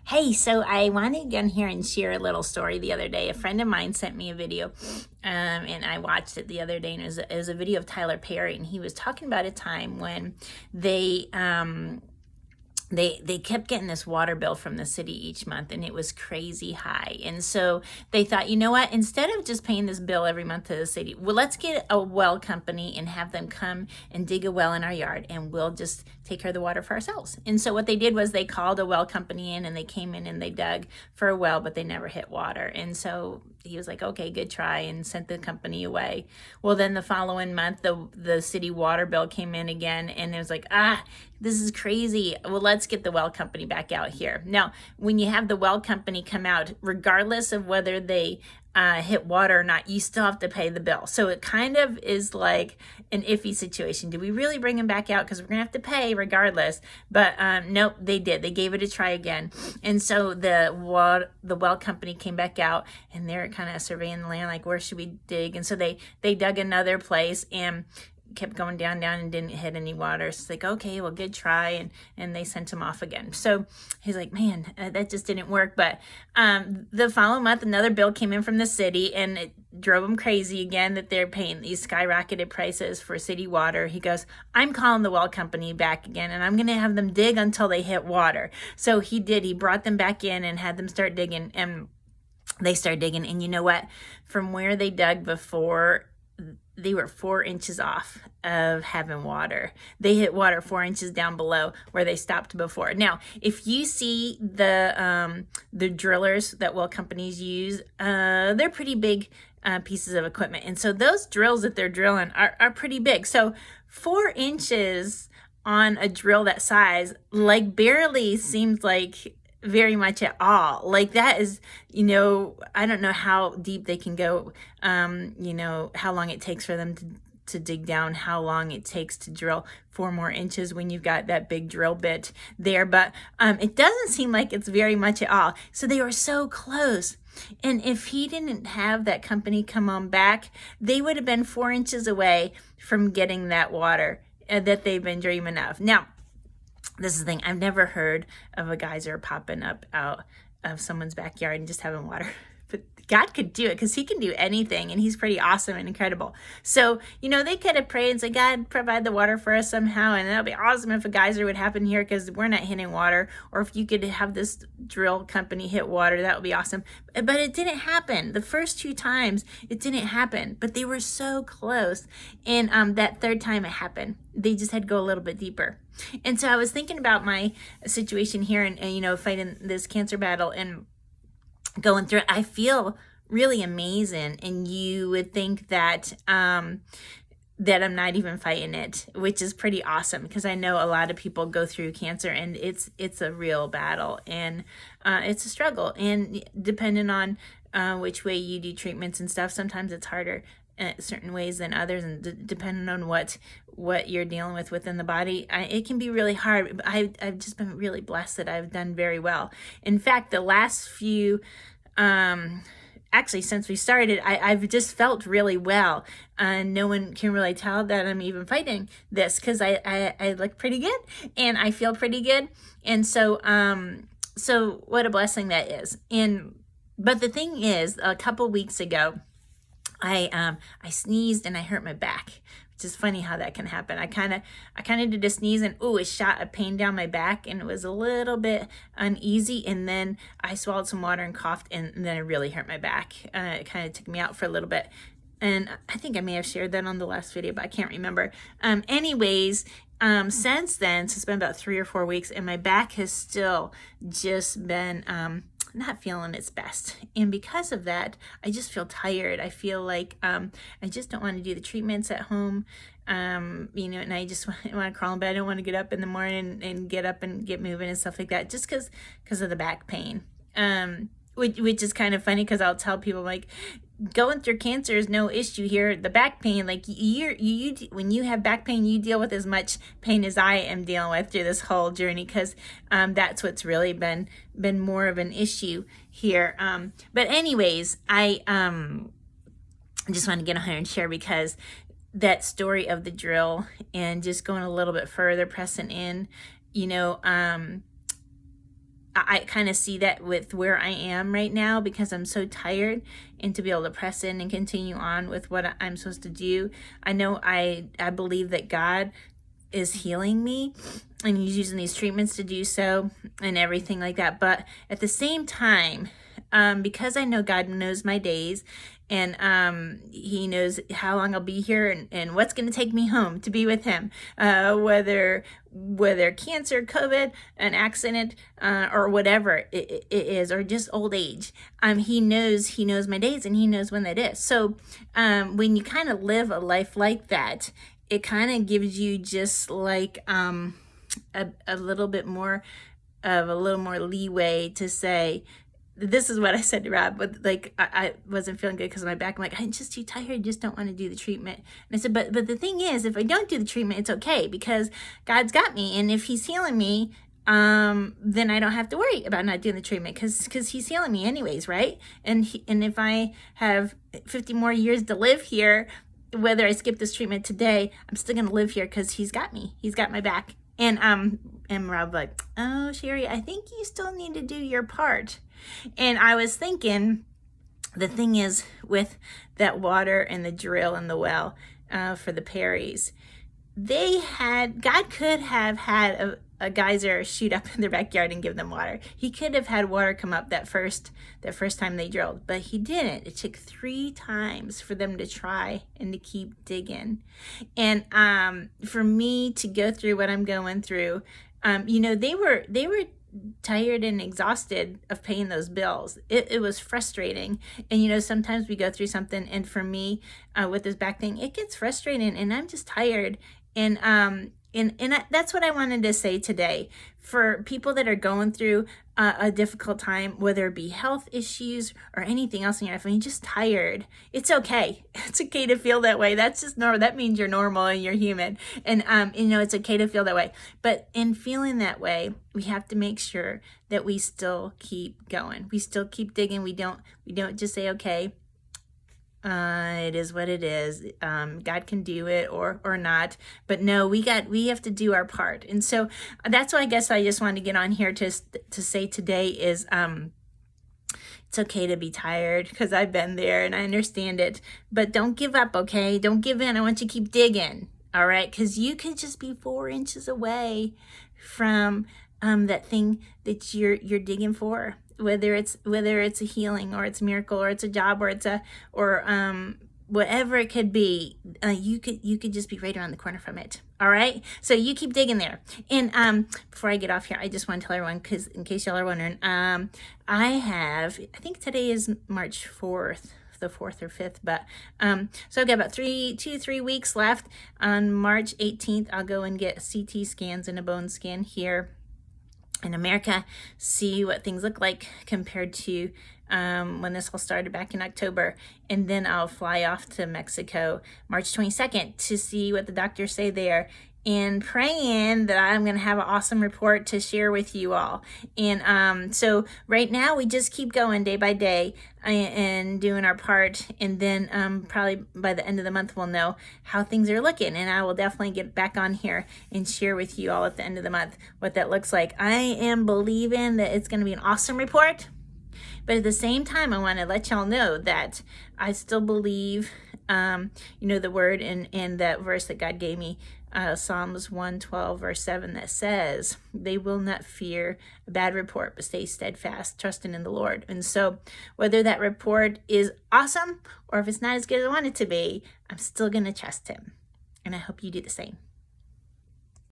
Hey, so I wanted to get on here and share a little story the other day. A friend of mine sent me a video, and I watched it the other day, and it was a video of Tyler Perry, and he was talking about a time when they they kept getting this water bill from the city each month, and it was crazy high. And so they thought, you know what, instead of just paying this bill every month to the city, well, let's get a well company and have them come and dig a well in our yard, and we'll just take care of the water for ourselves. And so what they did was they called a well company in, and they came in and they dug for a well, but they never hit water. And so he was like, okay, good try, and sent the company away. Well, then the following month, the city water bill came in again, and it was like, this is crazy. Well, let's get the well company back out here. Now, when you have the well company come out, regardless of whether they hit water or not, you still have to pay the bill. So it kind of is like an iffy situation. Do we really bring them back out? Because we're gonna have to pay regardless. But nope, they did. They gave it a try again. And so the well company came back out, and they're kind of surveying the land, like, where should we dig? And so they dug another place and kept going down and didn't hit any water. So it's like, okay, well, good try, and they sent him off again. So he's like, man, that just didn't work. But the following month, another bill came in from the city, and it drove him crazy again that they're paying these skyrocketed prices for city water. He goes, I'm calling the well company back again, and I'm going to have them dig until they hit water. So he did. He brought them back in and had them start digging, and they started digging. And you know what? From where they dug before, they were 4 inches off of having water. They hit water 4 inches down below where they stopped before. Now, if you see the drillers that well companies use, they're pretty big pieces of equipment. And so those drills that they're drilling are pretty big. So 4 inches on a drill that size, like, barely seems like very much at all. Like, that is, I don't know how deep they can go, how long it takes for them to dig down, how long it takes to drill 4 more inches when you've got that big drill bit there. But it doesn't seem like it's very much at all. So they were so close. And if he didn't have that company come on back, they would have been 4 inches away from getting that water that they've been dreaming of. Now, this is the thing. I've never heard of a geyser popping up out of someone's backyard and just having water. But God could do it, because he can do anything, and he's pretty awesome and incredible. So, they could have prayed and said, God, provide the water for us somehow, and that would be awesome if a geyser would happen here, because we're not hitting water. Or if you could have this drill company hit water, that would be awesome. But it didn't happen. The first 2 times, it didn't happen. But they were so close. And that third time it happened, they just had to go a little bit deeper. And so I was thinking about my situation here, and fighting this cancer battle and going through it. I feel really amazing, and you would think that that I'm not even fighting it, which is pretty awesome, because I know a lot of people go through cancer, and it's a real battle, and it's a struggle. And depending on which way you do treatments and stuff, sometimes it's harder certain ways than others, and depending on what you're dealing with within the body, it can be really hard. But I've just been really blessed that I've done very well. In fact, the last few actually, since we started, I've just felt really well. No one can really tell that I'm even fighting this, because I look pretty good and I feel pretty good. And so so what a blessing that is. But the thing is, a couple weeks ago, I sneezed and I hurt my back, which is funny how that can happen. I kind of did a sneeze, and it shot a pain down my back, and it was a little bit uneasy. And then I swallowed some water and coughed, and then it really hurt my back. It kind of took me out for a little bit. And I think I may have shared that on the last video, but I can't remember. Anyways, since then, so it's been about 3 or 4 weeks, and my back has still just been not feeling its best. And because of that, I just feel tired. I feel like I just don't want to do the treatments at home, and I just want to crawl in bed. I don't want to get up in the morning and get up and get moving and stuff like that, just because of the back pain. Which is kind of funny, because I'll tell people, like, going through cancer is no issue here. The back pain, like, you when you have back pain, you deal with as much pain as I am dealing with through this whole journey, because that's what's really been more of an issue here. But anyways, I just want to get on here and share, because that story of the drill and just going a little bit further, pressing in, I kind of see that with where I am right now because I'm so tired, and to be able to press in and continue on with what I'm supposed to do. I know I believe that God is healing me, and he's using these treatments to do so and everything like that. But at the same time, because I know God knows my days, and he knows how long I'll be here, and what's going to take me home to be with him, whether cancer, COVID, an accident, or whatever it is, or just old age. He knows my days, and he knows when that is. So when you kind of live a life like that, it kind of gives you just like a little bit more of a little more leeway to say, this is what I said to Rob, but like I wasn't feeling good because of my back. I'm like, I'm just too tired, just don't want to do the treatment. And I said, but the thing is, if I don't do the treatment, it's okay because God's got me, and if he's healing me, then I don't have to worry about not doing the treatment because he's healing me anyways, right? And if I have 50 more years to live here, whether I skip this treatment today, I'm still gonna live here because he's got me. He's got my back. And Rob like, oh, Sherry, I think you still need to do your part. And I was thinking, the thing is with that water and the drill and the well for the Perrys, God could have had a geyser shoot up in their backyard and give them water. He could have had water come up that first time they drilled, but he didn't. It took 3 times for them to try and to keep digging. And for me to go through what I'm going through, they were tired and exhausted of paying those bills. It was frustrating. And sometimes we go through something, and for me with this back thing, it gets frustrating, and I'm just tired. And that's what I wanted to say today. For people that are going through a difficult time, whether it be health issues or anything else in your life, and you're just tired, it's okay. It's okay to feel that way. That's just normal. That means you're normal and you're human. And it's okay to feel that way. But in feeling that way, we have to make sure that we still keep going. We still keep digging. We don't just say, okay, it is what it is. God can do it or not, but no, we have to do our part. And so that's why I guess I just wanted to get on here to say today is, it's okay to be tired because I've been there and I understand it, but don't give up. Okay. Don't give in. I want you to keep digging. All right. Cause you could just be 4 inches away from, that thing that you're digging for. Whether it's a healing or it's a miracle or it's a job or whatever it could be, you could just be right around the corner from it. All right. So you keep digging there. And before I get off here, I just want to tell everyone, because in case y'all are wondering, I think today is March 4th. The 4th or 5th, but so I've got about 2-3 weeks left. On March 18th, I'll go and get CT scans and a bone scan here in America, see what things look like compared to when this all started back in October. And then I'll fly off to Mexico March 22nd to see what the doctors say there, and praying that I'm going to have an awesome report to share with you all. And so right now we just keep going day by day and doing our part. And then probably by the end of the month, we'll know how things are looking. And I will definitely get back on here and share with you all at the end of the month what that looks like. I am believing that it's going to be an awesome report. But at the same time, I want to let y'all know that I still believe, the word in that verse that God gave me, Psalms 112 verse 7, that says, they will not fear a bad report, but stay steadfast, trusting in the Lord. And so whether that report is awesome or if it's not as good as I want it to be, I'm still going to trust him. And I hope you do the same.